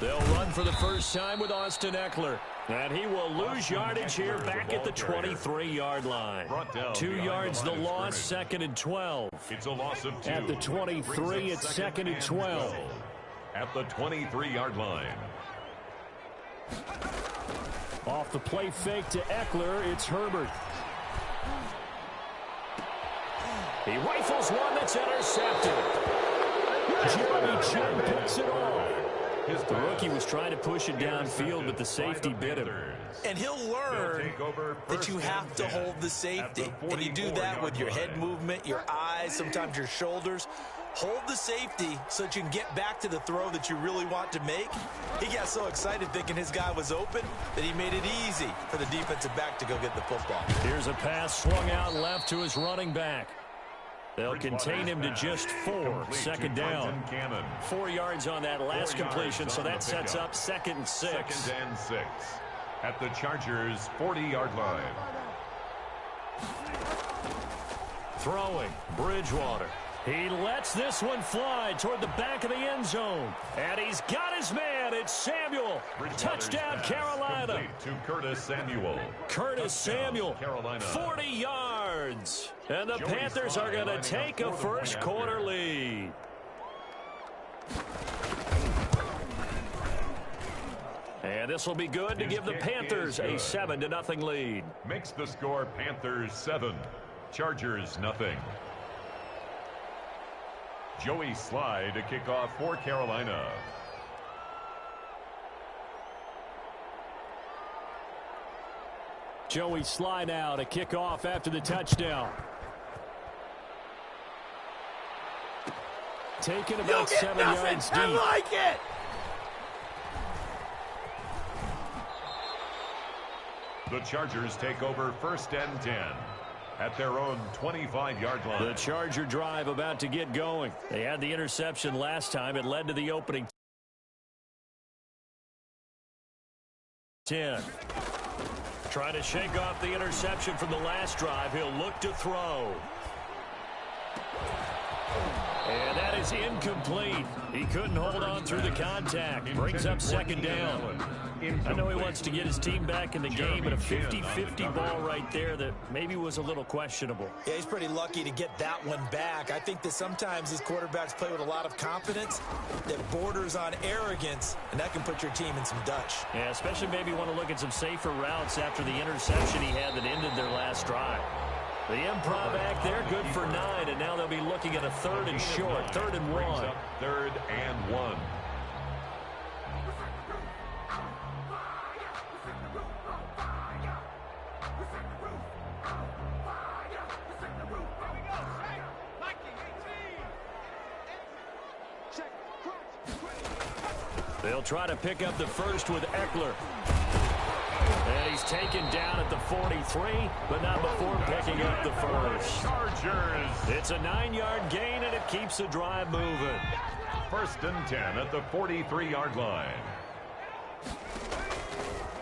They'll run for the first time with Austin Ekeler. And he will lose yardage here back at the 23-yard line. 2 yards the loss, 2nd and 12. It's a loss of 2. At the 23, it's 2nd and 12. At the 23-yard line. Off the play fake to Ekeler, it's Herbert. He rifles one that's intercepted. Jeremy Chin picks it off. The rookie was trying to push it downfield, but the safety bit him. And he'll learn that you have to hold the safety. And you do that with your head movement, your eyes, sometimes your shoulders. Hold the safety so that you can get back to the throw that you really want to make. He got so excited thinking his guy was open that he made it easy for the defensive back to go get the football. Here's a pass swung out left to his running back. They'll contain him to just 4. 2nd down. 4 yards on that last completion, so that sets up 2nd and 6. 2nd and 6. At the Chargers' 40-yard line. Throwing, Bridgewater. He lets this one fly toward the back of the end zone. And he's got his man. It's Samuel. Touchdown, Carolina. To Curtis Samuel. Curtis Samuel, Carolina. 40 yards. And the Panthers are going to take a first quarter lead. And this will be good to give the Panthers a 7-0 lead. Makes the score Panthers 7, Chargers nothing. Joey Slye to kick off for Carolina. Joey Slye now to kick off after the touchdown. Taking about 7 yards deep. I like it! The Chargers take over 1st and 10. At their own 25-yard line. The Charger drive about to get going. They had the interception last time. It led to the opening 10. Trying to shake off the interception from the last drive. He'll look to throw. And that is incomplete. He couldn't hold on through the contact. Brings up 2nd down. I know he wants to get his team back in the game, but a 50-50 ball right there that maybe was a little questionable. Yeah, he's pretty lucky to get that one back. I think that sometimes these quarterbacks play with a lot of confidence that borders on arrogance, and that can put your team in some Dutch. Yeah, especially maybe want to look at some safer routes after the interception he had that ended their last drive. The improv act there, good for 9, and now they'll be looking at a 3rd and short, 3rd and 1. 3rd and 1. They'll try to pick up the first with Ekeler. And he's taken down at the 43, but not before picking up the first. Chargers. It's a 9-yard gain, and it keeps the drive moving. 1st and 10 at the 43-yard line.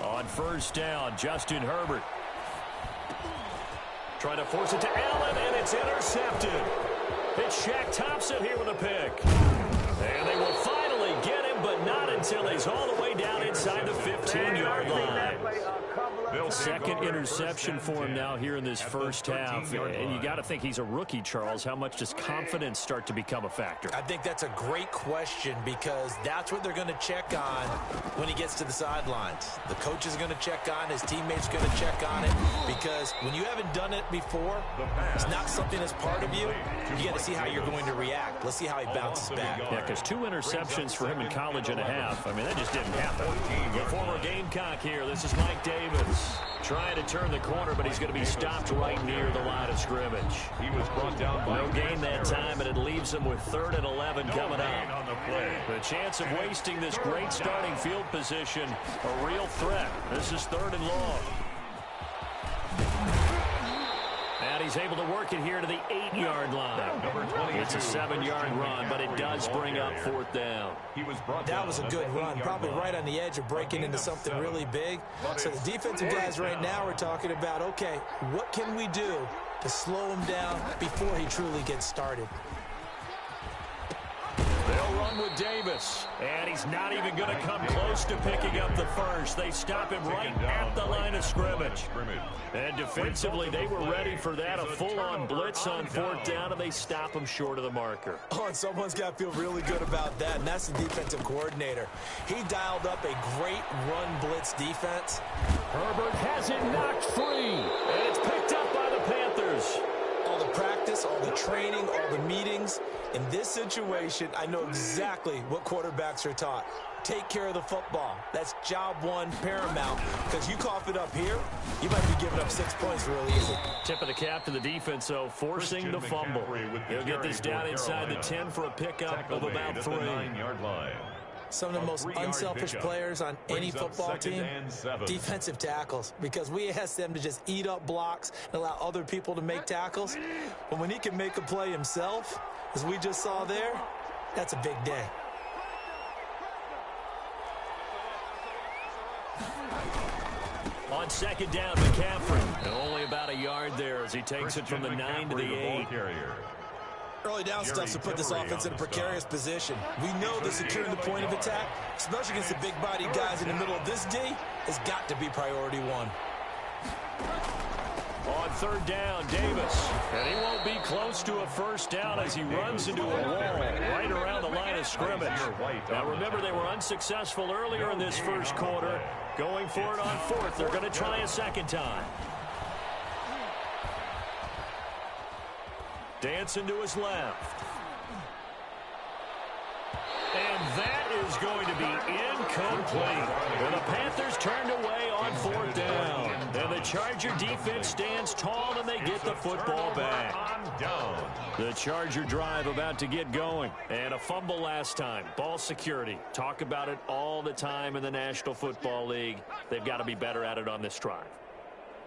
On 1st down, Justin Herbert. Trying to force it to Allen, and it's intercepted. It's Shaq Thompson here with a pick. And they will finally get him, but not until he's all the way down inside the 15-yard line. 2nd interception for him now here in this first half. And you got to think he's a rookie, Charles. How much does confidence start to become a factor? I think that's a great question because that's what they're going to check on when he gets to the sidelines. The coach is going to check on, his teammates are going to check on it because when you haven't done it before, it's not something that's part of you. You got to see how you're going to react. Let's see how he bounces back. Yeah, because 2 interceptions for him in college and a half. I mean, that just didn't happen. The former Gamecock here. This is Mike Davis. Trying to turn the corner, but he's going to be stopped right near the line of scrimmage. He was brought down by no gain that time, and it leaves him with 3rd and 11 coming up. On the play. The chance of wasting this great starting field position, a real threat. This is 3rd and long. And he's able to work it here to the 8-yard line. It's a 7-yard run, but it does bring up 4th down. That was a good run, probably right on the edge of breaking into something really big. So the defensive guys right now are talking about, okay, what can we do to slow him down before he truly gets started? They'll one with Davis. And he's not even going to come close to picking up the first. They stop him right at the line of scrimmage. And defensively, they were ready for that, a full-on blitz on fourth down, and they stop him short of the marker. Oh, and someone's got to feel really good about that, and that's the defensive coordinator. He dialed up a great run blitz defense. Herbert has it knocked free, and it's picked up by the Panthers. All the practice, all the training, all the meetings. In this situation, I know exactly what quarterbacks are taught. Take care of the football. That's job one paramount, because you cough it up here, you might be giving up 6 points real easy. Tip of the cap to the defense, though, forcing the fumble. He'll get this down inside the 10 for a pickup of about 3. Some of the most unselfish players on any football team, defensive tackles, because we ask them to just eat up blocks and allow other people to make tackles. But when he can make a play himself, as we just saw there, that's a big day. On second down, McCaffrey. And only about a yard there as he takes it from the 9 to the 8. Early down stuff to put this offense in a precarious position. We know that securing the point of attack, especially against the big-bodied guys in the middle of this D, has got to be priority one. On third down, Davis. And he won't be close to a first down as he runs into a wall right around the line of scrimmage. Now, remember, they were unsuccessful earlier in this first quarter. Going for it on fourth. They're going to try a second time. Dancing to his left. And that is going to be incomplete. And the Panthers turned away on fourth down. And the Charger defense stands tall and they get the football back. The Charger drive about to get going. And a fumble last time. Ball security. Talk about it all the time in the National Football League. They've got to be better at it on this drive.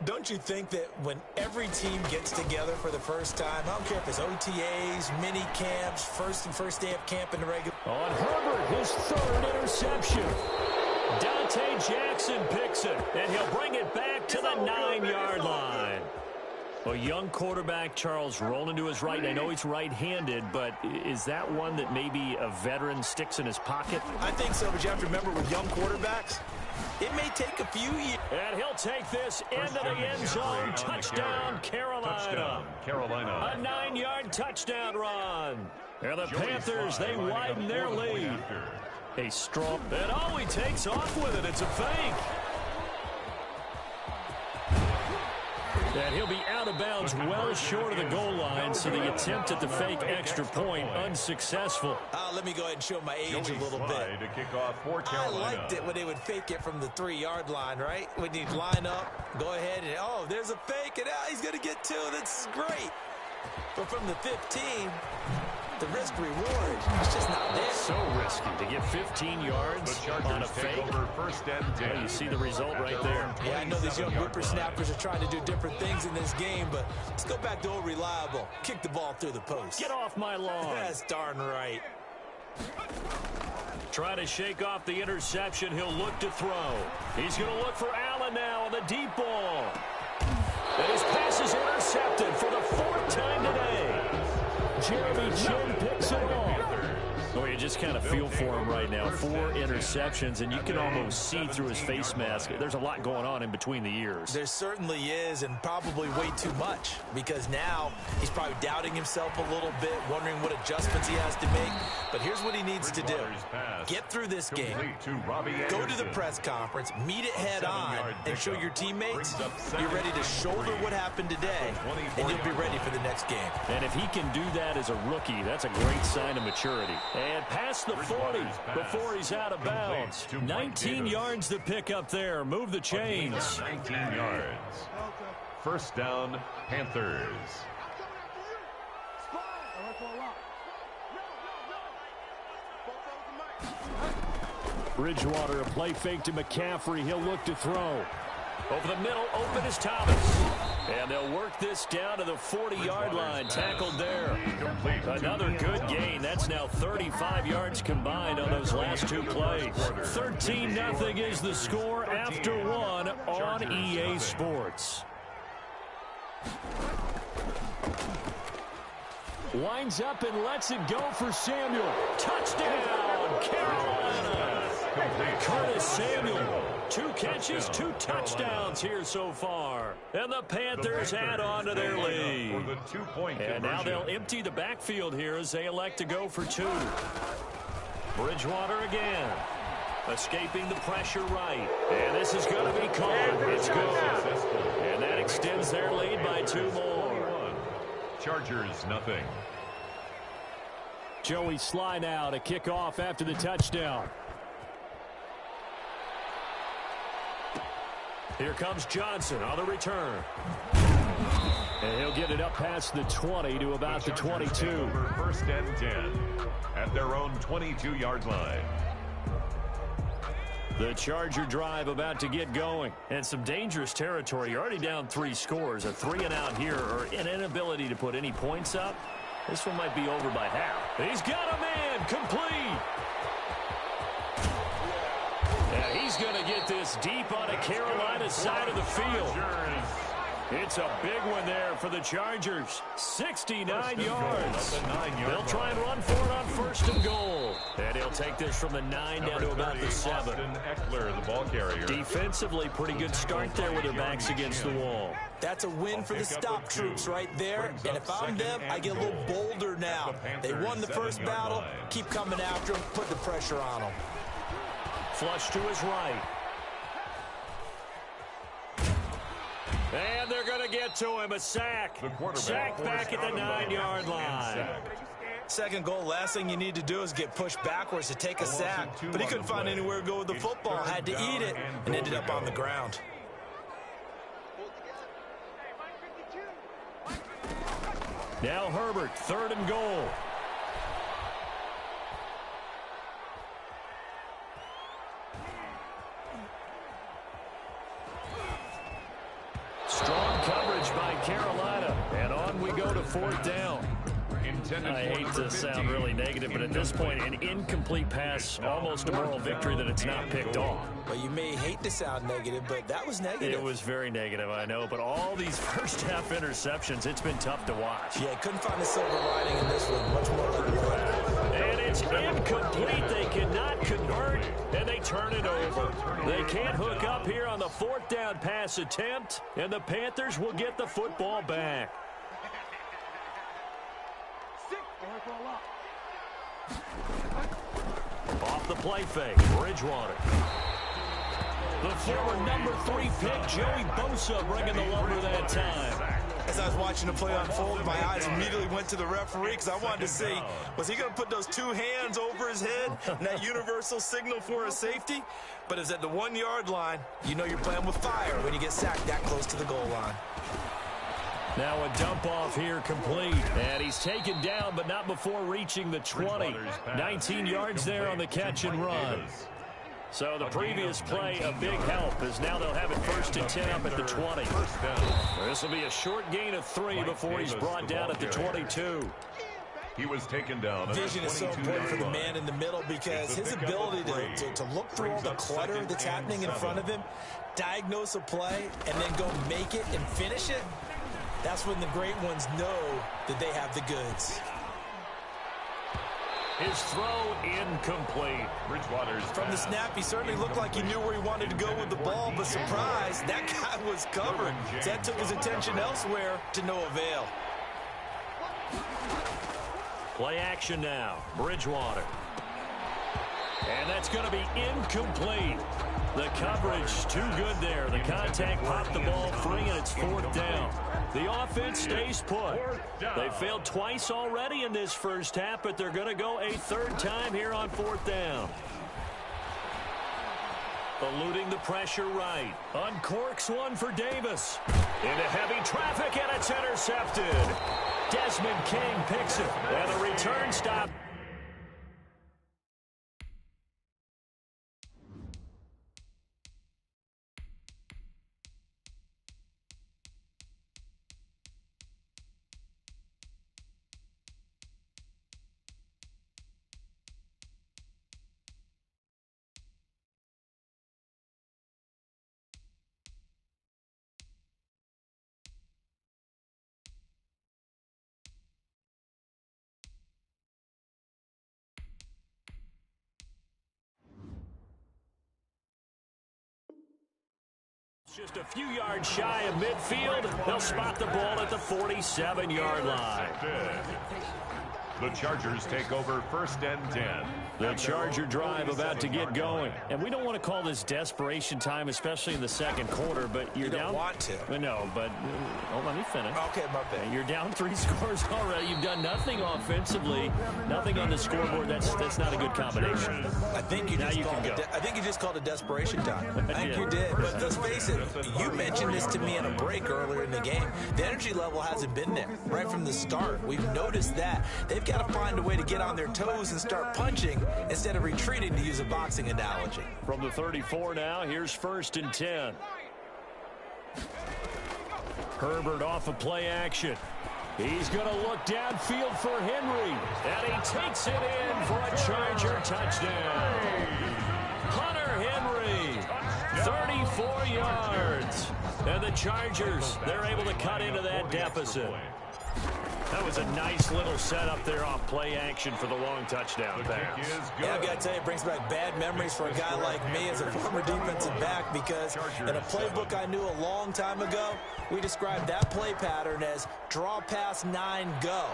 Don't you think that when every team gets together for the first time, I don't care if it's OTAs, mini camps, first day of camp in the regular. On Herbert, his third interception. Dante Jackson picks it, and he'll bring it back to the 9-yard line. A young quarterback, Charles, rolling to his right. And I know he's right-handed, but is that one that maybe a veteran sticks in his pocket? I think so, but you have to remember with young quarterbacks, it may take a few years. And he'll take this into the end zone. Touchdown, Carolina. A 9-yard touchdown run. And the Panthers, they widen their lead. A strong. And oh, he takes off with it. It's a fake. And he'll be out of bounds well short of the goal line, so the attempt at the fake extra point unsuccessful. Let me go ahead and show my age a little bit. I liked it when they would fake it from the 3-yard line, right? When you'd line up, go ahead, and oh, there's a fake, and he's going to get 2. That's great. But from the 15, the risk-reward is just not there. So risky to get 15 yards on a fake. Well, you see the result right there. Yeah, I know these young whippersnappers are trying to do different things in this game, but let's go back to old reliable. Kick the ball through the post. Get off my lawn. That's darn right. Try to shake off the interception. He'll look to throw. He's going to look for Allen now on the deep ball. And his pass is intercepted for the 4th time today. Jeremy Chin picks it off. Oh, you just kind of feel for him right now. 4 interceptions, and you can almost see through his face mask. There's a lot going on in between the ears. There certainly is, and probably way too much, because now he's probably doubting himself a little bit, wondering what adjustments he has to make. But here's what he needs to do. Get through this game. Go to the press conference, meet it head on, and show your teammates you're ready to shoulder what happened today, and you'll be ready for the next game. And if he can do that as a rookie, that's a great sign of maturity. And past the 40 before he's out of bounds. 19 yards to pick up there. Move the chains. 19 yards. First down, Panthers. Bridgewater, a play fake to McCaffrey. He'll look to throw. Over the middle, open is Thomas. And they'll work this down to the 40-yard line. Tackled there. Another good gain. That's now 35 yards combined on those last 2 plays. 13-0 is the score after 1 on EA Sports. Winds up and lets it go for Samuel. Touchdown, Carolina. Curtis Samuel, 2 catches, 2 touchdowns here so far. And the Panthers add on to their lead. And now they'll empty the backfield here as they elect to go for 2. Bridgewater again. Escaping the pressure right. And this is going to be caught. It's good. And that extends their lead by 2 more. Chargers, nothing. Joey Sly now to kick off after the touchdown. Here comes Johnson on the return. And he'll get it up past the 20 to about the 22. First and 10 at their own 22-yard line. The Charger drive about to get going. And some dangerous territory. You're already down 3 scores. A 3-and-out here or an inability to put any points up. This one might be over by half. He's got a man complete. Yeah, he's going to get this deep on the Carolina side of the field. It's a big one there for the Chargers. 69 yards. They'll try and run for it on 1st and goal. And he'll take this from the 9 down to about the 7. Eckler, the ball carrier. Defensively, pretty good start there with their backs against the wall. That's a win for the stop troops right there. And if I'm them, I get a little bolder now. They won the first battle. Keep coming after them. Put the pressure on them. Flush to his right. And they're going to get to him. A sack. Sack back at the 9-yard line. Second goal, last thing you need to do is get pushed backwards to take a sack. But he couldn't find anywhere to go with the football. Had to eat it and ended up on the ground. Now Herbert, 3rd and goal. Strong coverage by Carolina. And on we go to 4th down. I hate to sound really negative, but at this point, an incomplete pass, almost a moral victory that it's not picked off. Well, you may hate to sound negative, but that was negative. It was very negative, I know, but all these first-half interceptions, it's been tough to watch. Yeah, couldn't find a silver lining in this one. Much more like one. And it's incomplete. They cannot convert, and they turn it over. They can't hook up here on the 4th down pass attempt, and the Panthers will get the football back. Off the play fake, Bridgewater. The former number 3 pick, Joey Bosa, bringing the lumber that time. As I was watching the play unfold, my eyes immediately went to the referee because I wanted to see, was he going to put those 2 hands over his head and that universal signal for a safety? But it's at the 1-yard line. You know you're playing with fire when you get sacked that close to the goal line. Now a dump off here complete. And he's taken down, but not before reaching the 20. 19 yards there on the catch and run. So the previous play, a big help, as now they'll have it 1st and 10 up at the 20. This will be a short gain of 3 before he's brought down at the 22. He was taken down. Vision is so important for the man in the middle because his ability to look through all the clutter that's happening in front of him, diagnose a play, and then go make it and finish it. That's when the great ones know that they have the goods. His throw incomplete. Bridgewater's From the snap, he certainly looked like he knew where he wanted to go with the ball, but surprise, that guy was covered. So that took his attention elsewhere to no avail. Play action now. Bridgewater. And that's going to be incomplete. The coverage too good there. The contact popped the ball free, and it's 4th down. The offense stays put. They failed twice already in this first half, but they're going to go a 3rd time here on 4th down. Eluding the pressure right. Uncorks one for Davis. Into heavy traffic, and it's intercepted. Desmond King picks it. And the return stop. Just a few yards shy of midfield. They'll spot the ball at the 47-yard line. The Chargers take over 1st and 10. The Charger drive about to get going. And we don't want to call this desperation time, especially in the second quarter, but you're down. You don't want to. No, but let me finish. Okay, my bad. You're down 3 scores already. You've done nothing offensively, nothing on the scoreboard. That's not a good combination. I think you just called it desperation time. I think you did. But let's face it, you mentioned this to me in a break earlier in the game. The energy level hasn't been there right from the start. We've noticed that. They've got to find a way to get on their toes and start punching instead of retreating, to use a boxing analogy. From the 34 now, here's 1st and 10. Herbert off of play action. He's going to look downfield for Henry. And he takes it in for a Charger touchdown. Hunter Henry, 34 yards. And the Chargers, they're able to cut into that deficit. That was a nice little setup there off play action for the long touchdown pass. Yeah, I've got to tell you, it brings back bad memories for a guy like me as a former defensive back, because in a playbook I knew a long time ago, we described that play pattern as draw pass 9 go,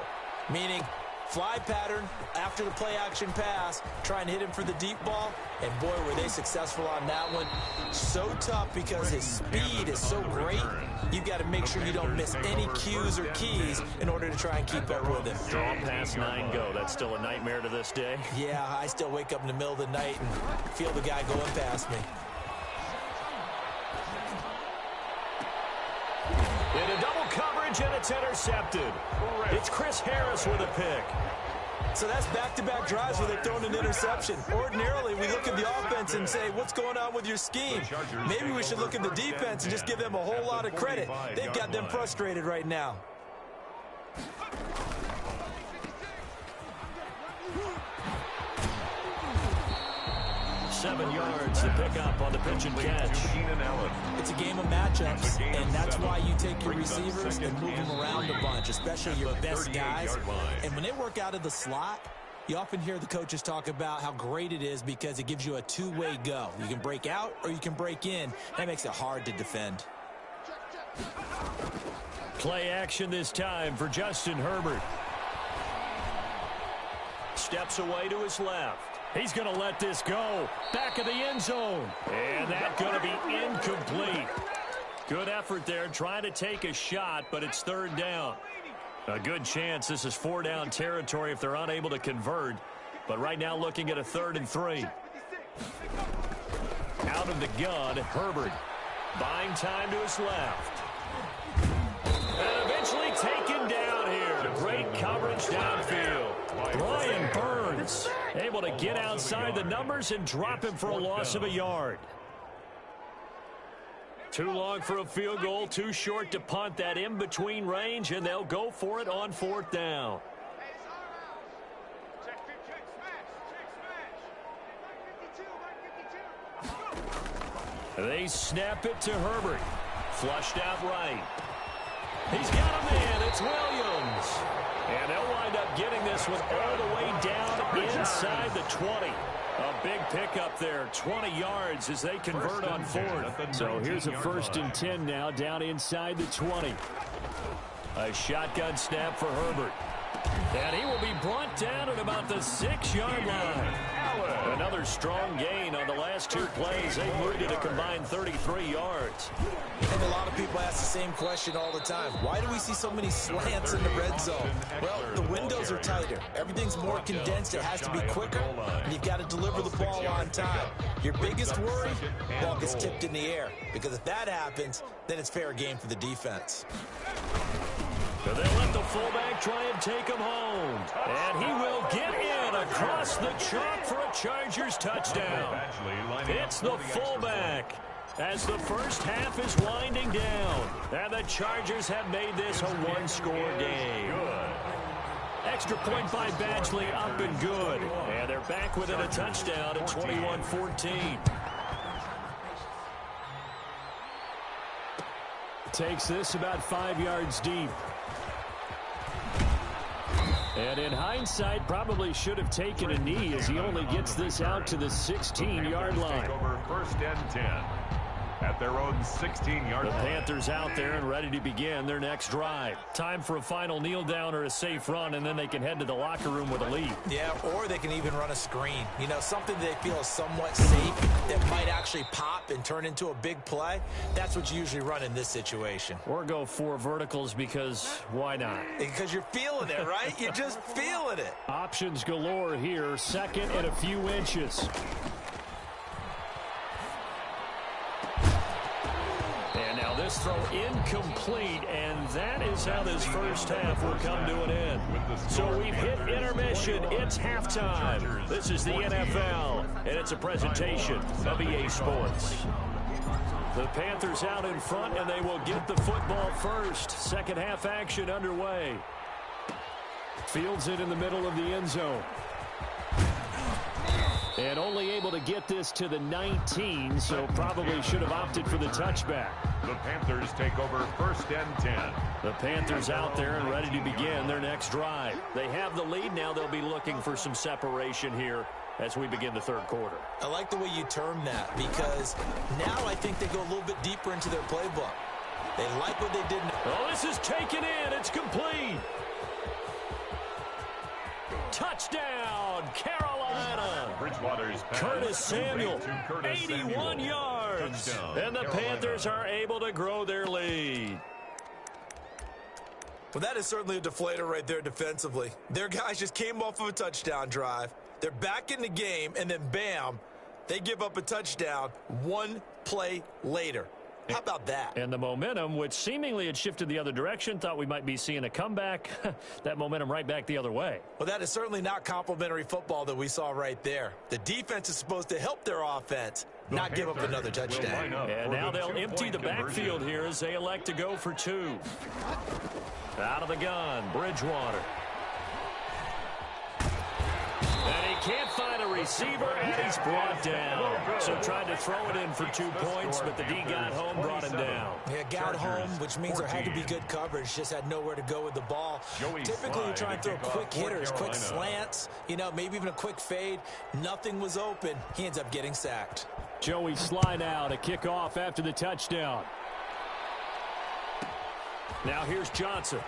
meaning fly pattern after the play action pass, try and hit him for the deep ball, and boy, were they successful on that one. So tough because his speed is so great, you've got to make sure you don't miss any cues or keys in order to try and keep up with him. Draw pass 9 go. That's still a nightmare to this day. Yeah, I still wake up in the middle of the night and feel the guy going past me. Into double coverage, and it's intercepted. It's Chris Harris with a pick. So that's back-to-back drives where they've thrown an interception. Ordinarily, we look at the offense and say, what's going on with your scheme? Maybe we should look at the defense and just give them a whole lot of credit. They've got them frustrated right now. Seven yards to pick up on the pitch and catch. It's a game of matchups, and that's why you take your receivers and move them around a bunch, especially your best guys. And when they work out of the slot, you often hear the coaches talk about how great it is because it gives you a two-way go. You can break out or you can break in. That makes it hard to defend. Play action this time for Justin Herbert. Steps away to his left. He's going to let this go. Back of the end zone. And that's going to be incomplete. Good effort there trying to take a shot, but it's 3rd down. A good chance this is 4-down territory if they're unable to convert. But right now looking at a 3rd and 3. Out of the gun, Herbert. Buying time to his left. And eventually taken down here. Great coverage downfield. Brian Burns able to get outside the numbers and drop him for a loss of a yard. Too long for a field goal, too short to punt that in-between range, and they'll go for it on 4th down. They snap it to Herbert. Flushed out right. He's got a man. It's Williams. And they'll wind up getting this one all the way down inside the 20. A big pickup there, 20 yards as they convert on 4th. So here's a 1st and 10 now down inside the 20. A shotgun snap for Herbert. And he will be brought down at about the 6-yard line. Another strong gain on the last 2 plays. They moved it a combined 33 yards. I think a lot of people ask the same question all the time. Why do we see so many slants in the red zone? Well, the windows are tighter. Everything's more condensed. It has to be quicker, and you've got to deliver the ball on time. Your biggest worry, ball gets tipped in the air, because if that happens, then it's fair game for the defense. They'll let the fullback try and take him home. And he will get in across the chalk for a Chargers touchdown. It's the fullback as the first half is winding down. And the Chargers have made this a 1-score game. Extra point by Badgley up and good. And they're back within a touchdown at 21-14. Takes this about 5 yards deep. And in hindsight, probably should have taken a knee as he only gets this out to the 16-yard line. Over 1st and 10 at their own 16-yard line. The Panthers out there and ready to begin their next drive. Time for a final kneel down or a safe run, and then they can head to the locker room with a lead. Yeah, or they can even run a screen. You know, something they feel is somewhat safe that might actually pop and turn into a big play. That's what you usually run in this situation. Or go 4 verticals because why not? Because you're feeling it, right? You're just feeling it. Options galore here. Second and a few inches. And now this throw incomplete, and that is how this first half will come to an end. So we've hit intermission. It's halftime. This is the NFL, and it's a presentation of EA Sports. The Panthers out in front, and they will get the football first. Second half action underway. Fields it in the middle of the end zone. And only able to get this to the 19, so probably should have opted for the touchback. The Panthers take over first and 10. The Panthers out there and ready to begin their next drive. They have the lead now. They'll be looking for some separation here as we begin the third quarter. I like the way you term that, because now I think they go a little bit deeper into their playbook. They like what they did. Oh, this is taken in. It's complete. Touchdown, Carolina. Bridgewater's Curtis Samuel, 81 yards. Touchdown, and the Panthers are able to grow their lead. Well, that is certainly a deflator right there defensively. Their guys just came off of a touchdown drive. They're back in the game, and then bam, they give up a touchdown 1 play later. How about that? And the momentum, which seemingly had shifted the other direction, thought we might be seeing a comeback. That momentum right back the other way. Well, that is certainly not complimentary football that we saw right there. The defense is supposed to help their offense, not give up another touchdown. And now they'll empty the backfield here as they elect to go for 2. Out of the gun, Bridgewater. And he can't find a receiver, and he's brought down. So tried to throw it in for 2 points, but the D got home, brought him down. Yeah, got home, which means there had to be good coverage. Just had nowhere to go with the ball. Typically, you try and throw quick hitters, quick slants, you know, maybe even a quick fade. Nothing was open. He ends up getting sacked. Joey Slye now to kick off after the touchdown. Now here's Johnson.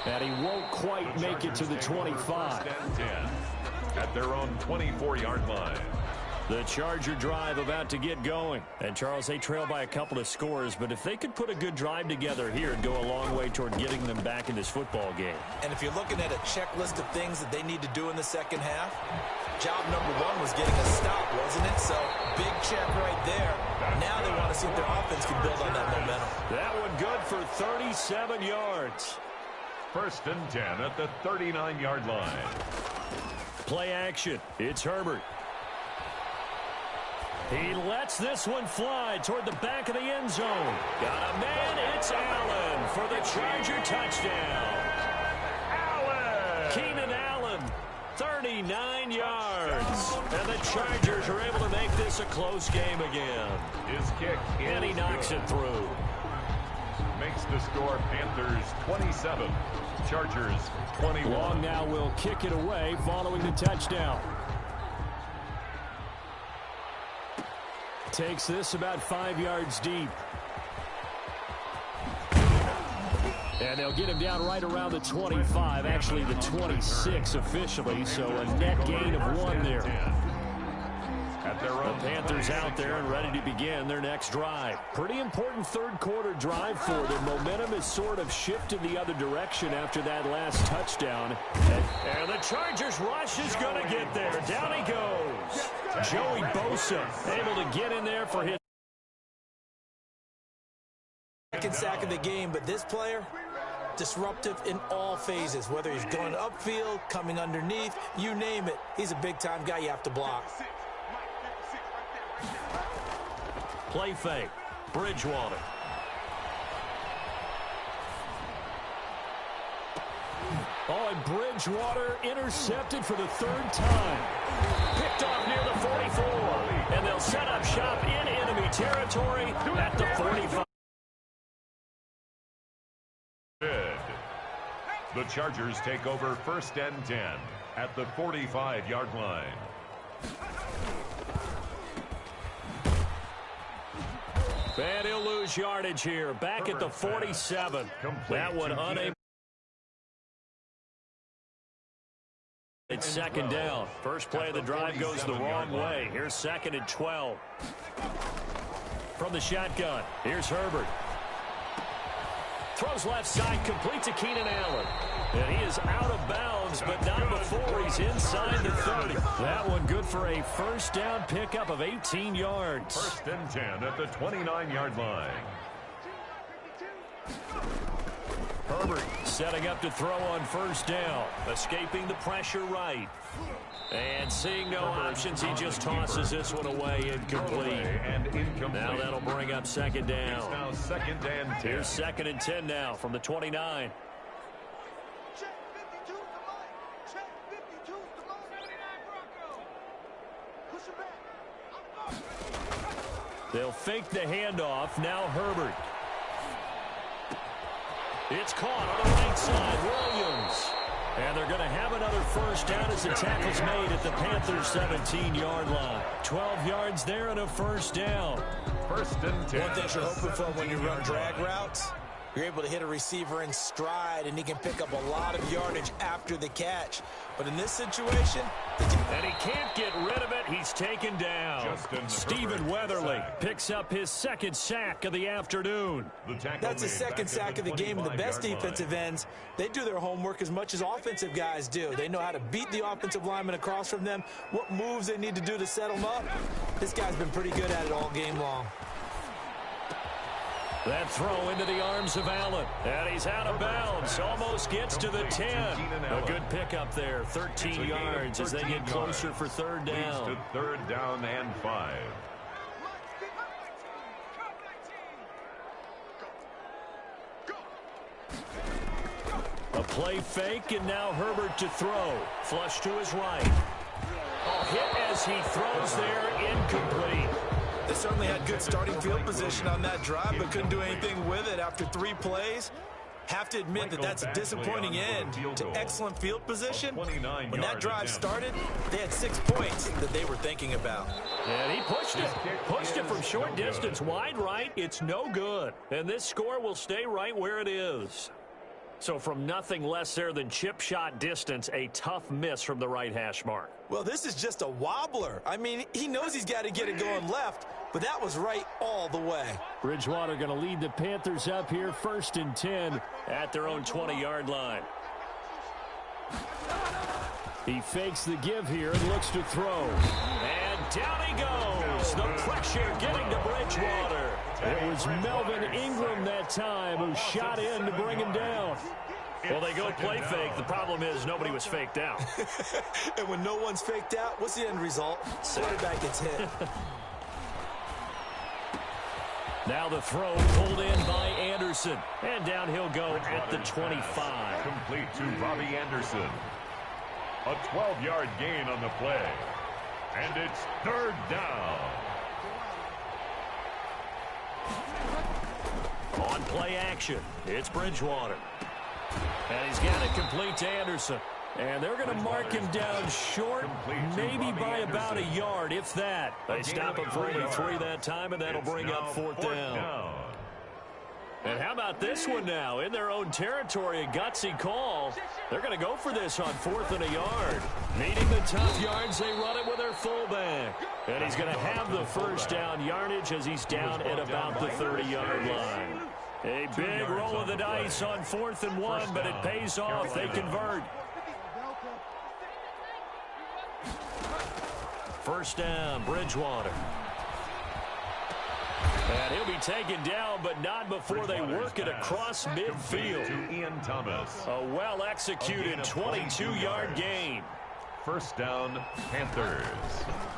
And he won't quite make it to the 25. At their own 24-yard line. The Charger drive about to get going. And, Charles, they trail by a couple of scores, but if they could put a good drive together here, it'd go a long way toward getting them back in this football game. And if you're looking at a checklist of things that they need to do in the second half, job number 1 was getting a stop, wasn't it? So, big check right there. Now they want to see if their offense can build on that momentum. That one good for 37 yards. First and 10 at the 39-yard line. Play action. It's Herbert. He lets this one fly toward the back of the end zone. Got a man. It's Allen for the Charger touchdown. Allen! Keenan Allen, 39 yards. And the Chargers are able to make this a close game again. His kick and he knocks it through. Makes the score Panthers 27, Chargers 21. Long now will kick it away following the touchdown. Takes this about 5 yards deep. And they'll get him down right around the 25, actually the 26 officially, so a net gain of 1 there. The Panthers out there and ready to begin their next drive. Pretty important third quarter drive for them. Momentum has sort of shifted the other direction after that last touchdown. And the Chargers rush is going to get there. Down he goes. Joey Bosa able to get in there for his second sack of the game, but this player, disruptive in all phases, whether he's going upfield, coming underneath, you name it. He's a big-time guy you have to block. Play fake. Bridgewater. Oh, and Bridgewater intercepted for the 3rd time. Picked off near the 44. And they'll set up shop in enemy territory at the 45. The Chargers take over first and 10 at the 45-yard line. And he'll lose yardage here. Back at the 47. That one unable. It's second down. First play of the drive goes the wrong way. Here's 2nd and 12. From the shotgun, here's Herbert. Throws left side, complete to Keenan Allen. And he is out of bounds, but not before he's inside the 30. That one good for a first down pickup of 18 yards. 1st and 10 at the 29-yard line. Herbert setting up to throw on first down. Escaping the pressure right. And seeing no options, he just tosses this one away incomplete. Now that'll bring up 2nd down. Now 2nd and 10. Here's 2nd and 10 now from the 29. They'll fake the handoff. Now Herbert. It's caught on the right side. Williams. And they're going to have another first down as the tackle's made at the Panthers' 17-yard line. 12 yards there and a first down. 1st and 10. One thing you're hoping for when you run drag routes, you're able to hit a receiver in stride, and he can pick up a lot of yardage after the catch. But in this situation, and he can't get rid of it. He's taken down. Stephen Weatherly picks up his 2nd sack of the afternoon. That's his 2nd sack of the game, and the best defensive ends, they do their homework as much as offensive guys do. They know how to beat the offensive lineman across from them, what moves they need to do to set them up. This guy's been pretty good at it all game long. That throw into the arms of Allen. And he's out of bounds. Almost gets to the 10. A good pickup there. 13 yards as they get closer for 3rd down. Leads to 3rd down and 5. A play fake, and now Herbert to throw. Flush to his right. Oh, hit as he throws there. Incomplete. They certainly had good starting field position on that drive, but couldn't do anything with it after 3 plays. Have to admit that that's a disappointing end to excellent field position. When that drive started, they had 6 points that they were thinking about. And he pushed it from short distance, wide right. It's no good. And this score will stay right where it is. So from nothing less there than chip shot distance, a tough miss from the right hash mark. Well, this is just a wobbler. I mean, he knows he's got to get it going left, but that was right all the way. Bridgewater going to lead the Panthers up here, 1st and 10 at their own 20-yard line. He fakes the give here and looks to throw. And down he goes. The pressure getting to Bridgewater. It was Melvin Ingram that time who shot in to bring him down. Well, they go play fake. The problem is nobody was faked out. And when no one's faked out, what's the end result? Quarterback gets hit. Now the throw pulled in by Anderson. And down he'll go at the 25. Complete to Robbie Anderson. A 12-yard gain on the play. And it's 3rd down. On play action, it's Bridgewater. And he's got it complete to Anderson. And they're going to mark him down short, maybe by about a yard, if that. They stop him for 83 that time, and that'll bring up 4th down. And how about this one now? In their own territory, a gutsy call. They're going to go for this on 4th and a yard. Needing the tough yards, they run it with their fullback. And he's going to have the first down yardage as he's down at about the 30-yard line. A big roll of the dice on 4th and 1, but it pays off. They convert. First down, Bridgewater. And he'll be taken down, but not before they work it across midfield. To Ian Thomas. A well-executed 22-yard gain. First down, Panthers.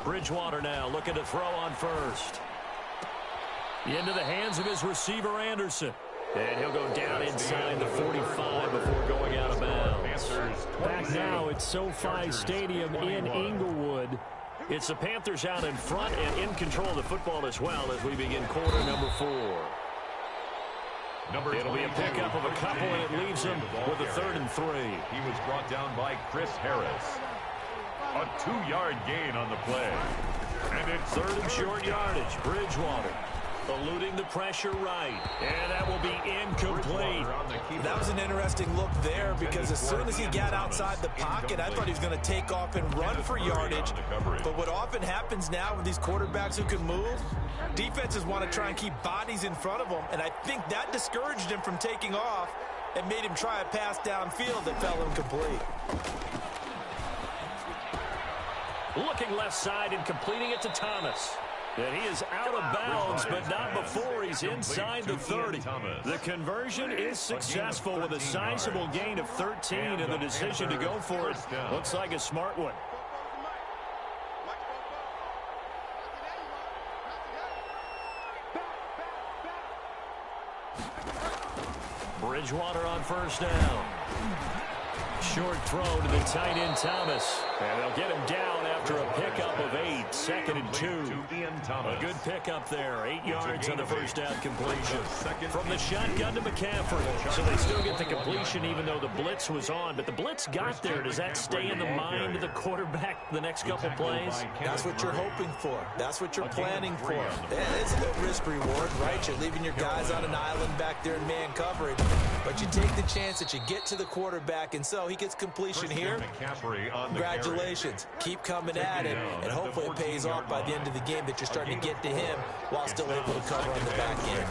Bridgewater now looking to throw on first. Into the hands of his receiver, Anderson. And he'll go down inside the 45 before going out of bounds. Back now at SoFi Stadium in Inglewood. It's the Panthers out in front and in control of the football as well as we begin quarter number 4. It'll be a pickup of a couple, and it leaves him with a 3rd and 3. He was brought down by Chris Harris. A 2-yard gain on the play. And it's 3rd and short yardage. Bridgewater. Eluding the pressure right. And that will be incomplete. That was an interesting look there because as soon as he got outside the pocket, I thought he was going to take off and run for yardage. But what often happens now with these quarterbacks who can move, defenses want to try and keep bodies in front of them, and I think that discouraged him from taking off and made him try a pass downfield that fell incomplete. Looking left side and completing it to Thomas. And he is out of bounds, but not before he's inside the 30. The conversion is successful with a sizable gain of 13, and the decision to go for it looks like a smart one. Bridgewater on first down. Short throw to the tight end, Thomas. And they'll get him down after a pickup of 8, 2nd and 2. A good pickup there, 8 yards on the first down completion. From the shotgun to McCaffrey. So they still get the completion even though the blitz was on. But the blitz got there. Does that stay in the mind of the quarterback the next couple plays? That's what you're hoping for. That's what you're planning for. It's a little risk-reward, right? You're leaving your guys on an island back there in man coverage. But you take the chance that you get to the quarterback, and so he gets completion here. Congratulations. Keep coming at it, and hopefully it pays off by the end of the game that you're starting to get to him while still able to cover on the back end.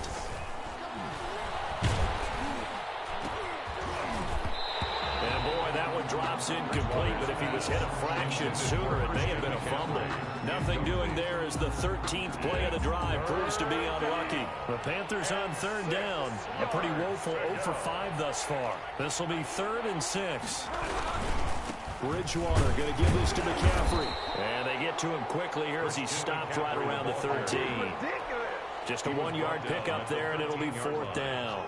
And boy, that one drops incomplete, but if he was hit a fraction sooner, it may have been a fumble. Nothing doing there as the 13th play of the drive proves to be unlucky. The Panthers on third down. A pretty woeful 0 for 5 thus far. This will be 3rd and 6. Bridgewater going to give this to McCaffrey. And they get to him quickly here as he stopped right around the 13. Just a 1-yard pickup there, and it'll be 4th down.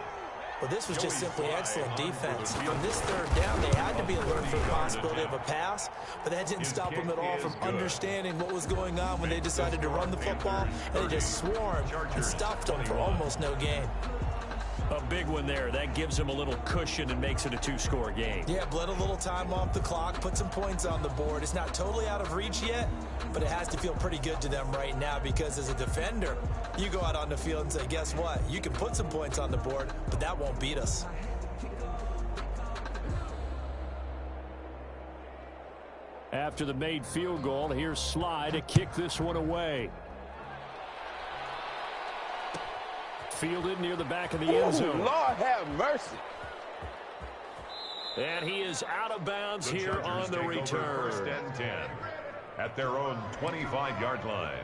Well, this was just simply excellent defense. On this 3rd down, they had to be alert for the possibility of a pass, but that didn't stop them at all from understanding what was going on when they decided to run the football, and they just swarmed and stuffed them for almost no gain. A big one there. That gives them a little cushion and makes it a 2-score game. Yeah, bled a little time off the clock, put some points on the board. It's not totally out of reach yet, but it has to feel pretty good to them right now because as a defender, you go out on the field and say, guess what? You can put some points on the board, but that won't beat us. After the made field goal, here's Sly to kick this one away. Fielded near the back of the end zone. Lord have mercy. And he is out of bounds here on the return. 1st and 10 at their own 25-yard line.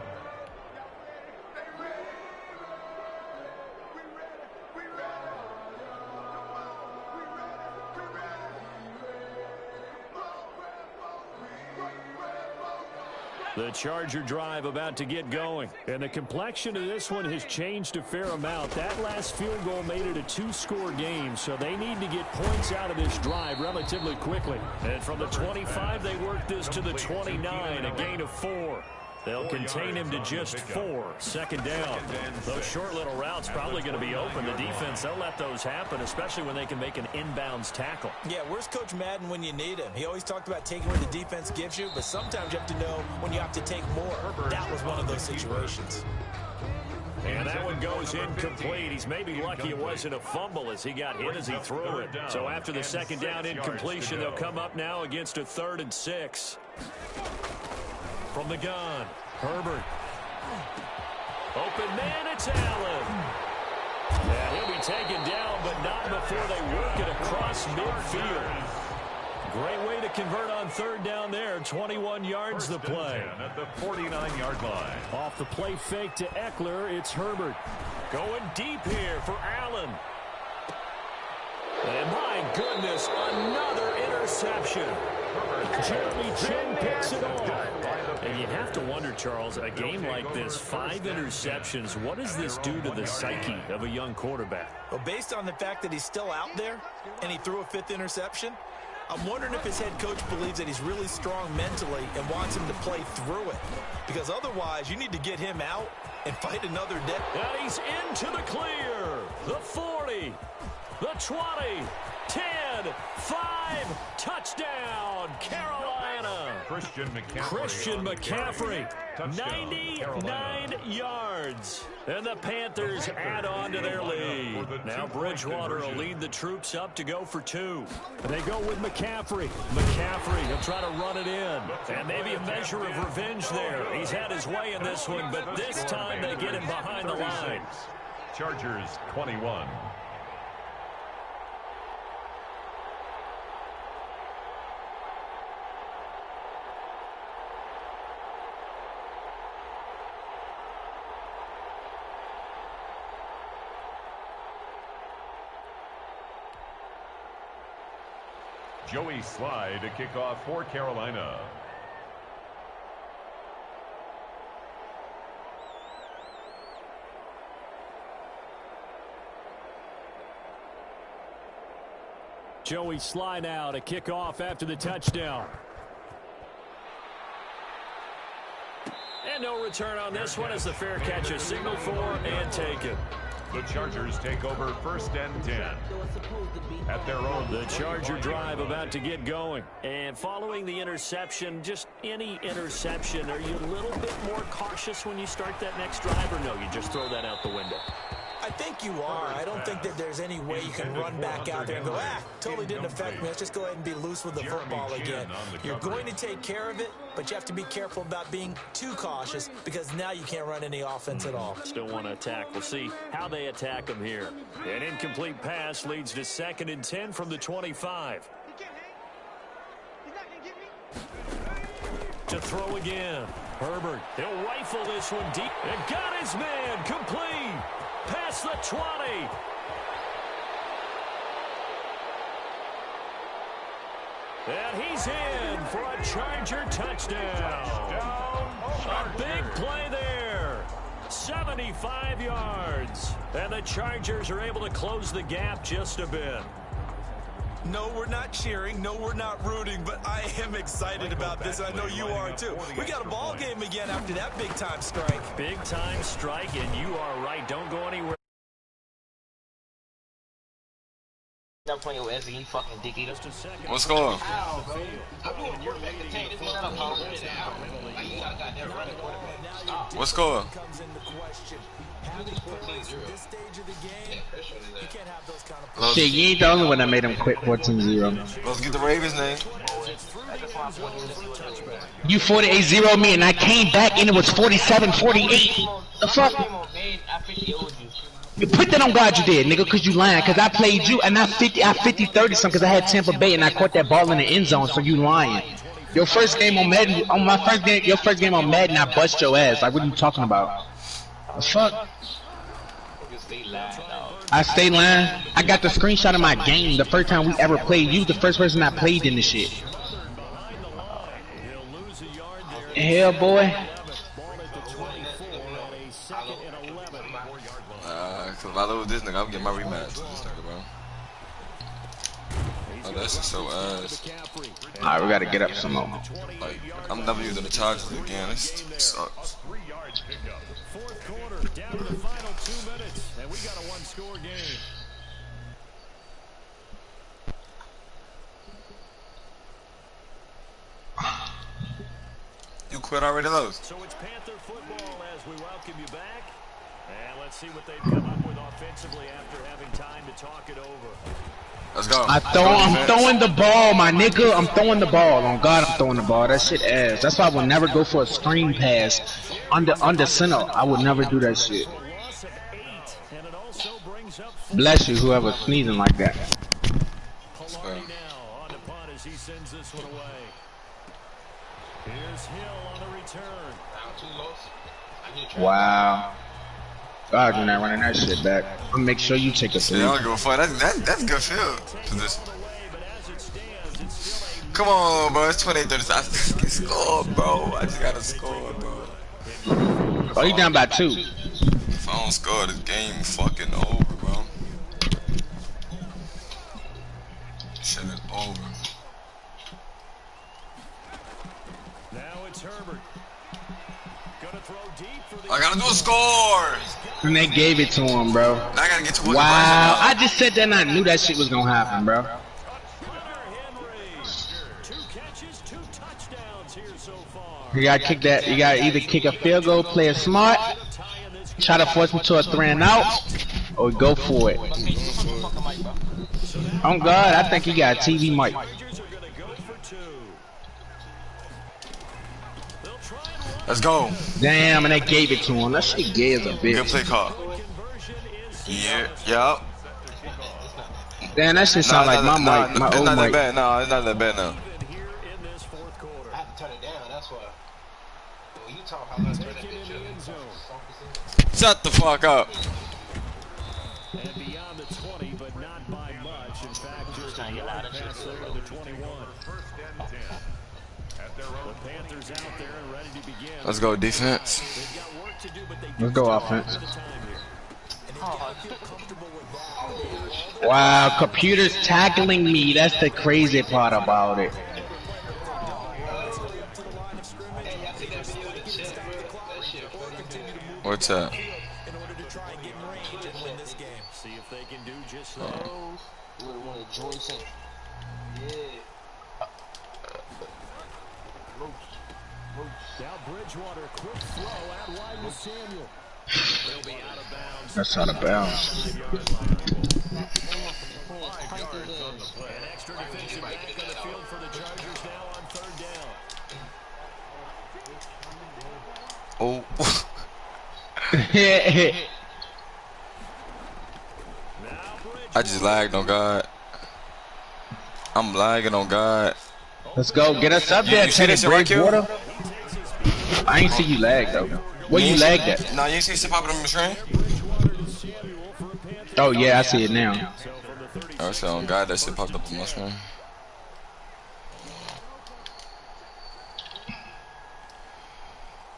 The Charger drive about to get going. And the complexion of this one has changed a fair amount. That last field goal made it a 2-score game, so they need to get points out of this drive relatively quickly. And from the 25, they work this to the 29, a gain of 4. They'll contain him to just 4. 2nd down. Those short little routes probably going to be open. The defense, they'll let those happen, especially when they can make an inbounds tackle. Yeah, where's Coach Madden when you need him? He always talked about taking what the defense gives you, but sometimes you have to know when you have to take more. That was one of those situations. And that one goes incomplete. He's maybe lucky it wasn't a fumble as he got hit as he threw it. So after the 2nd down incompletion, they'll come up now against a 3rd and 6. From the gun, Herbert. Open man, it's Allen. And he'll be taken down, but not before they work it across midfield. Great way to convert on 3rd down there. 21 yards the play. At the 49-yard line. Off the play fake to Eckler, it's Herbert. Going deep here for Allen. And my goodness, another interception. Jeremy Chin picks it off. And you have to wonder, Charles, a game like this, 5 interceptions, what does this do to the psyche of a young quarterback? Well, based on the fact that he's still out there and he threw a 5th interception, I'm wondering if his head coach believes that he's really strong mentally and wants him to play through it. Because otherwise, you need to get him out and fight another day. And he's into the clear. The 40. The 20, 10, 5, touchdown, Carolina. Christian McCaffrey, 99 yards. And the Panthers add on to their lead. Now Bridgewater will lead the troops up to go for 2. They go with McCaffrey. He'll try to run it in. And maybe a measure of revenge there. He's had his way in this one, but this time they get him behind the line. Chargers 21. Joey Slye to kick off for Carolina. Joey Slye now to kick off after the touchdown. And no return on this one as the fair catch is signaled for and taken. The Chargers take over 1st and 10 at their own. The Charger drive about to get going. And following the interception, just any interception, are you a little bit more cautious when you start that next drive, or no, you just throw that out the window? I think you are. I don't think that there's any way you can run back out there and go, totally didn't affect me. Let's just go ahead and be loose with the football again. You're going to take care of it, but you have to be careful about being too cautious because now you can't run any offense at all. Still want to attack. We'll see how they attack them here. An incomplete pass leads to 2nd and 10 from the 25. To throw again. Herbert, he'll rifle this one deep. And got his man complete. Past the 20. And he's in for a Charger touchdown. A big play there. 75 yards. And the Chargers are able to close the gap just a bit. No, we're not cheering. No, we're not rooting, but I am excited about this. I know you are, too. We got a ball game again after that big-time strike. Big-time strike, and you are right. Don't go anywhere. Stop playing with Ezzy, you fucking dick eater. What's going on? What's going on? Shit, you ain't the only one that made him quit 14-0. Let's get the Ravens name. You 48-0 me and I came back and it was 47-48. The fuck? You put that on God you did, nigga, cause you lying, cause I played you and I 50-30 something cause I had Tampa Bay and I caught that ball in the end zone, so you lying. Your first game on Madden, your first game on Madden, I bust your ass. Like, what are you talking about? The fuck? I stay lying. I got the screenshot of my game the first time we ever played. You was the first person I played in this shit. Hell, boy. Cause if I lose this nigga, I'm getting my rematch with this nigga, bro. Oh, that's just so ass. Alright, we gotta get up some more. Like, I'm never using the Chargers again. This sucks. Fourth quarter, down to the final 2 minutes, and we got a one-score game. You quit already, Lowe's? So it's Panther football as we welcome you back. And let's see what they've come up with offensively after having time to talk it over. Let's go. I'm throwing the ball, my nigga. I'm throwing the ball. On God, I'm throwing the ball. That shit ass. That's why I would never go for a screen pass under center. I would never do that shit. Bless you, whoever sneezing like that. Wow. God, you're not running that shit back. I'll make sure you take a three. Yeah, I'll go for it. That's good field position. Come on, bro. It's 28-35. Get scored, bro. I just gotta score, bro. Oh, you down by 2. If I don't score, this game fucking over, bro. Shit is over. Now it's Herbert. Gonna throw deep for the I gotta do a score. And they gave it to him, bro. Now I gotta get to a wow, I just said that and I knew that shit was gonna happen, bro. You gotta kick that. You gotta either kick a field goal, play it smart, try to force him to a 3 and out, or go for it. Oh God, I think he got a TV mic. Let's go. Damn, and they gave it to him. That shit gay as a bitch. Good play call. Yeah, yup. Damn, that shit sound like my mic, my old mic. No, it's not that bad now. I have to turn it down, that's why. When you talk, how much turn that bitch up? Shut the fuck up. And beyond the 20, but not by much. In fact, just a yard pass there to the 21. The Panthers out there and ready to begin. Let's go defense. Let's go offense. Wow, computer's tackling me. That's the crazy part about it. What's that? See if they can do just that. Now Bridgewater, quick throw out wide with Samuel. They'll be out of bounds. That's out of bounds. An extra defensive back on the field for the Chargers now on 3rd down. Oh. I just lagged on God. I'm lagging on God. Let's go. Get us up there, Teddy Bridgewater. I ain't see you lag, though. Where you lagged at? No, you ain't see shit popping on the screen? Oh, yeah, I see it now. Oh, so on God, that shit popped up on my screen.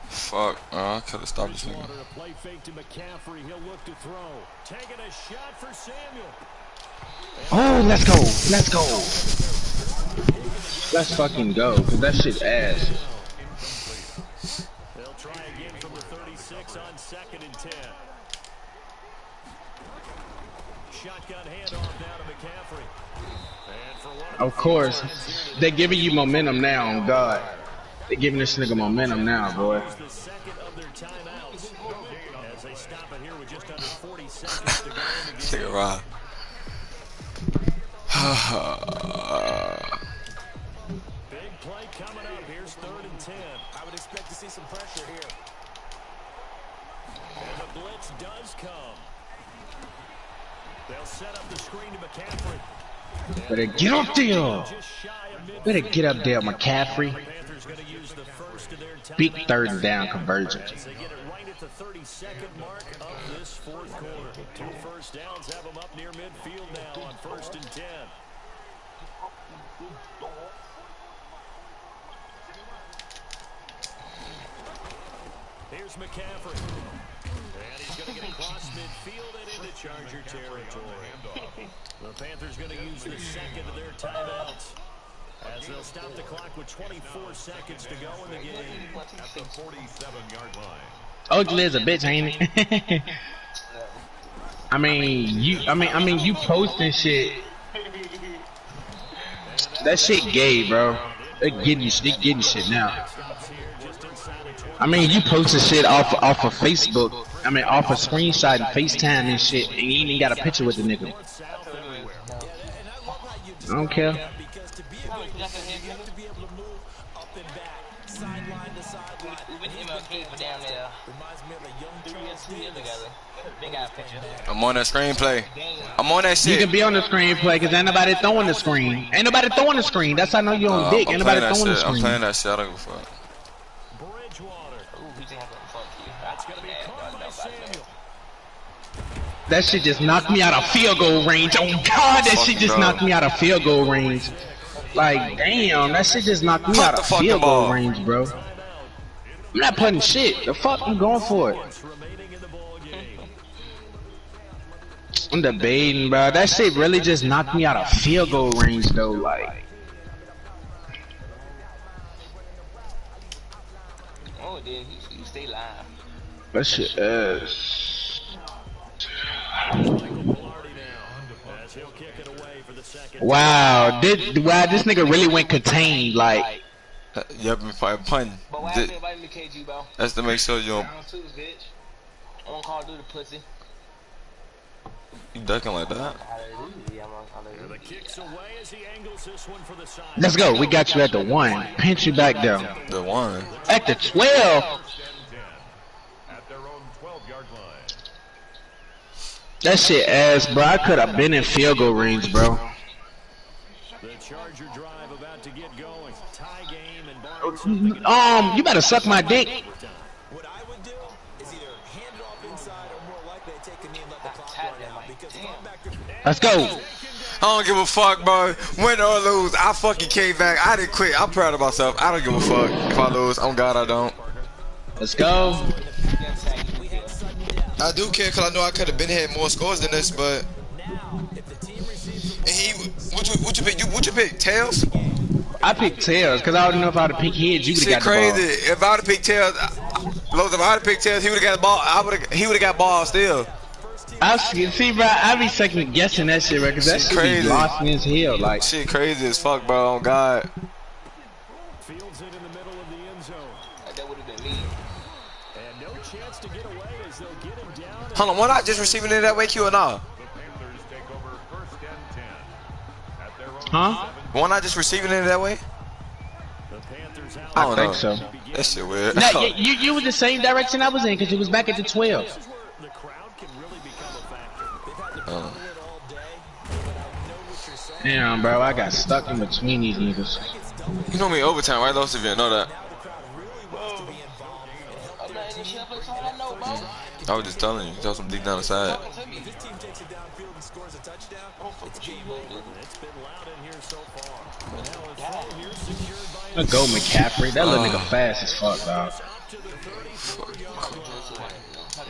Fuck, I could have stopped this nigga. Play fake to McCaffrey. He'll look to throw. Taking a shot for Samuel. Oh, let's go. Let's go. Let's fucking go, because that shit ass. They'll try again from the 36 on 2nd and 10. Shotgun handoff now to McCaffrey. And for one Of course. They're giving you momentum now, on God. They're giving this nigga momentum now, boy. the second of their timeouts as they stop it here with just under 40 seconds to go in the game. Nigga, Rob. Big play coming up. Here's 3rd and 10. I would expect to see some pressure here. And the blitz does come. They'll set up the screen to McCaffrey. Better get up there. Just shy of midfield. Better get up there, McCaffrey. Panthers going to use the first of their timeouts. Big 3rd down conversion. As they get it right at the 32nd mark of this 4th quarter. 2 first downs have them up near midfield now on 1st and 10. Here's McCaffrey. And he's going to get across midfield and into Charger territory. The Panthers going to use the second of their timeouts as they'll stop the clock with 24 seconds to go in the game. At the 47-yard line. Ugly as a bitch, ain't it? I mean, you posting shit. That shit gay, bro. They getting shit now. I mean, you posting shit off of Facebook. I mean, off a screenshot and FaceTime and shit, and you ain't even got a picture with the nigga. I don't care. Because to be able to be able to move up and back, sideline to sideline. Even MLK for down there. Reminds me of a young 3 Charles years Davis. together. They got a picture. I'm on that screenplay. I'm on that shit. You can be on the screenplay because ain't nobody throwing the screen. Ain't nobody throwing the screen. That's how I know you on dick. Ain't nobody throwing the screen. I'm playing that shit. I don't give a fuck. Bridgewater. Ooh, he's gonna fuck you. That's going to be caught by Samuel. That shit just knocked me out of field goal range. Oh God, that shit just knocked me out of field goal range. Like, damn, that shit just knocked me out of field goal range, bro. I'm not putting shit. The fuck, I'm going for it. I'm debating, bro. That shit really just knocked me out of field goal range, though. Like, Oh, dude, he stay live. that shit. He'll kick it away for the second. Wow, this nigga really went contained, like. Yep, punting. But why haven't invited me to KG, bro? That's to make sure you don't. Round 2, bitch. I don't call dude a pussy. You ducking like that? Yeah, I'm The kicks away as he angles this one for the side. Let's go. We got you at the 1. Pinch you back there. The 1. At the 12. At their own 12-yard line. That shit ass, bro. I could have been in field goal range, bro. The Charger drive about to get going. Tie game and You better suck my dick. What I would do is either hand it off inside or more likely take a knee and let the clock run out. Because if I'm back to Let's go. I don't give a fuck, bro. Win or lose, I fucking came back. I didn't quit. I'm proud of myself. I don't give a fuck if I lose. On God, I don't. Let's go. I do care because I know I could have been had more scores than this, but. And what you pick? What you pick? Tails? I picked tails because I don't know if I would have picked heads. You would have got crazy. the ball. If I would have picked tails, if I would have picked tails, he would have got the ball. He would have got ball still. See, bro, I be second guessing that shit, bro, because that shit crazy. Be lost in his heel, like. Shit crazy as fuck, bro. On God. Fields it in the middle of the end zone. that would have been me. And no chance to get away as they'll get him down. Hold on, why not just receiving it that way, Q or no? The Panthers take over 1st and 10. At their own Huh? Why not just receiving it that way? The Panthers out. I don't think know. so. That shit weird. Nah, you were the same direction I was in because you was back at the 12. This is where the crowd can really become a factor. They've had to battle it all day, but I know what you're saying. Damn, bro, I got stuck in between these niggas. You know me overtime, right? Those of you know that. I'm not in this shit, but it's all I know, bro. I was just telling you. Tell some deep down the side. Talking to me. This team takes it downfield and scores a touchdown. It's game over. It's been loud in here so far. But now his throw here secured by Let's go, McCaffrey. That little nigga fast as fuck, dog. up to the 34-yard line.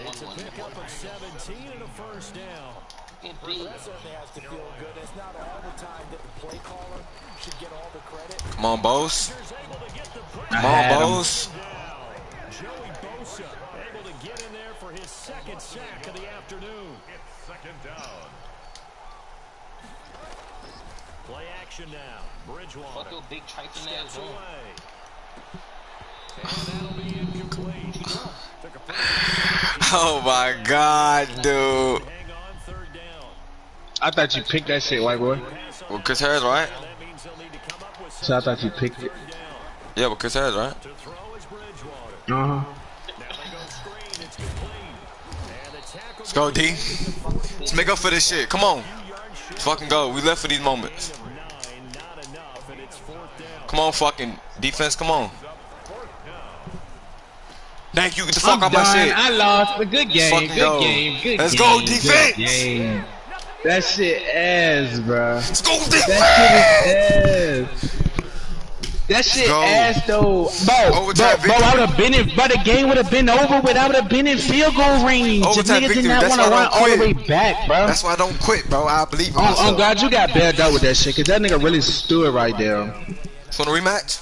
It's a pickup of 17 and a first down. Get beat. That certainly has to feel good. It's not all the time that the play caller should get all the credit. Come on, Bose. I Come on, had him. Bose. Joey Bosa able to get in there for his second sack of the afternoon. It's 2nd down. Play action now. Bridgewater. Fuck your big trifling ass Steps zone. away. And that'll be incomplete. Took a pretty Oh my God, dude. hang on, 3rd down. I thought you picked that shit, white boy. Well, Chris Harris, right? That means they'll need to come up with So I thought you picked it. down. Yeah, but Chris Harris, right? To throw is Bridgewater. Uh-huh. Now they go screen. It's complete. And the tackle. Let's go, D. Let's make up for this shit. Come on. Let's fucking go. We left for these moments. 9, not enough, and it's 4th down. Come on, fucking defense. Come on. Thank you. Get the fuck I'm off my done. shit. I lost. But good game. Fucking Good go. game. Good Let's game. go, Good defense. game. That shit ass, bro. Let's go, That defense. shit is ass. That shit go. ass though, bro. Overtime Bro, I would have been in, but the game would have been over with. I would have been in field goal range. If Overtime niggas did victory. not That's want to why I run don't all the quit. way back, bro. That's why I don't quit, bro. I believe in I'm myself. glad you got bailed out with that shit, cause that nigga really stood right there. So the rematch?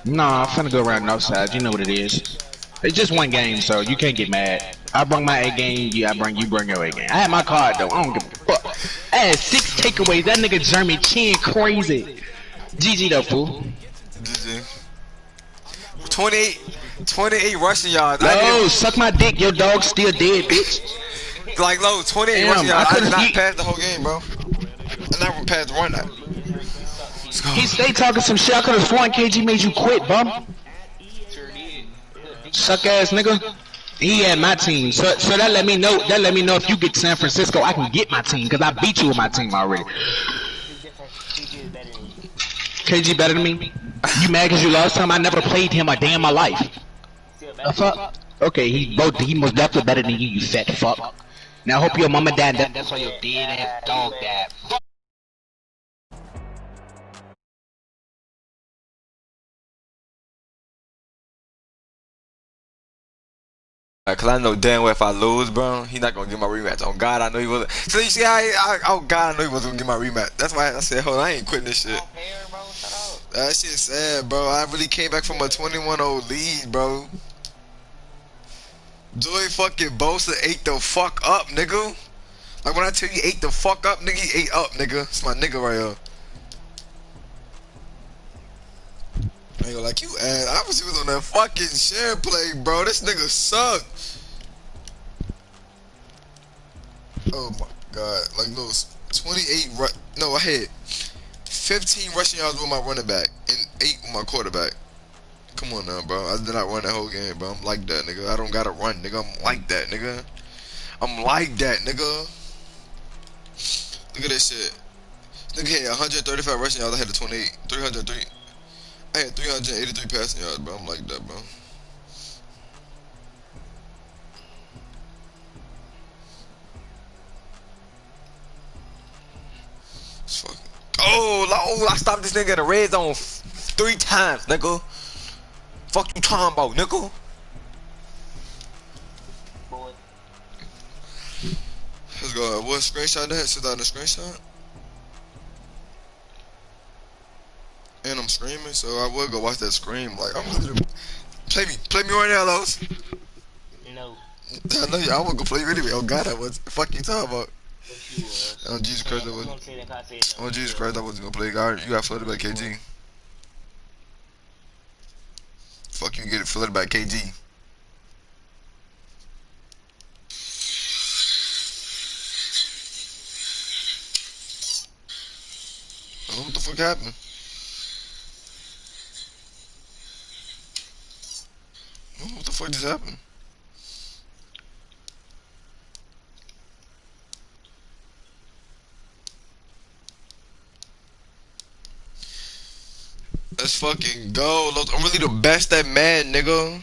Nah, I'm finna go around north side. You know what it is. It's just one game, so you can't get mad. I bring my A game, you bring your A game. I had my card though. I don't give a fuck. I had 6 takeaways. That nigga Jeremy Chin crazy. GG though, fool. GG. 28 rushing yards. No, suck my dick. Your dog still dead, bitch. Like, low, 28 Damn, rushing yards. I I did could've not beat- pass the whole game, bro. I never passed the run that. Let's go. He stay talking some shit. I could've sworn KG made you quit, bum. Sure did. Suck ass nigga. He had my team, so that let me know. That let me know if you get to San Francisco, I can get my team because I beat you with my team already. It's different. KG is better than you. KG better than me? You mad because you lost him? I never played him a day in my life. Still The better. fuck? Okay, he most definitely better than you, you fat fuck. Now I hope your mama died. That's why your dead ass dog died. Cause I know damn well if I lose, bro, he not gonna get my rematch. On God, I know he wasn't. So you see how oh God, I know he wasn't gonna get my rematch. That's why I said, hold on, I ain't quitting this shit. Hair, bro. Shut up. That shit's sad, bro. I really came back from a 21-0 lead, bro. Joey fucking Bosa ate the fuck up, nigga. Like when I tell you ate the fuck up, nigga, he ate up, nigga. It's my nigga right here. I ain't gonna like you, ass. I was on that fucking share play, bro. This nigga suck. Oh my god. Like those 28 no, I had 15 rushing yards with my running back and 8 with my quarterback. Come on now, bro. I did not run that whole game, bro. I'm like that, nigga. I don't gotta run, nigga. I'm like that, nigga. I'm like that, nigga. Look at this shit. Nigga had 135 rushing yards. I had the 28. 303. I had 383 passing yards, bro. I'm like that, bro. It's fucking. Oh, I stopped this nigga in the red zone 3 times, nigga. Fuck you talking about, nigga? Boy. Let's go. What screenshot that? Sit down the screenshot. And I'm screaming, so I would go watch that scream. Like I'm literally play me right now, Los. No. I know you. I would go play you anyway. Oh God, I was. Fuck you talking about? Yes, you was. Oh Jesus Christ, I was. Don't say that 'cause I said no. Oh Jesus Christ, I wasn't gonna play. God, you got flooded by KG. Fuck you, get it flooded by KG. I don't know what the fuck happened. I don't know what the fuck just happened. Let's fucking go. I'm really the best at Madden, nigga.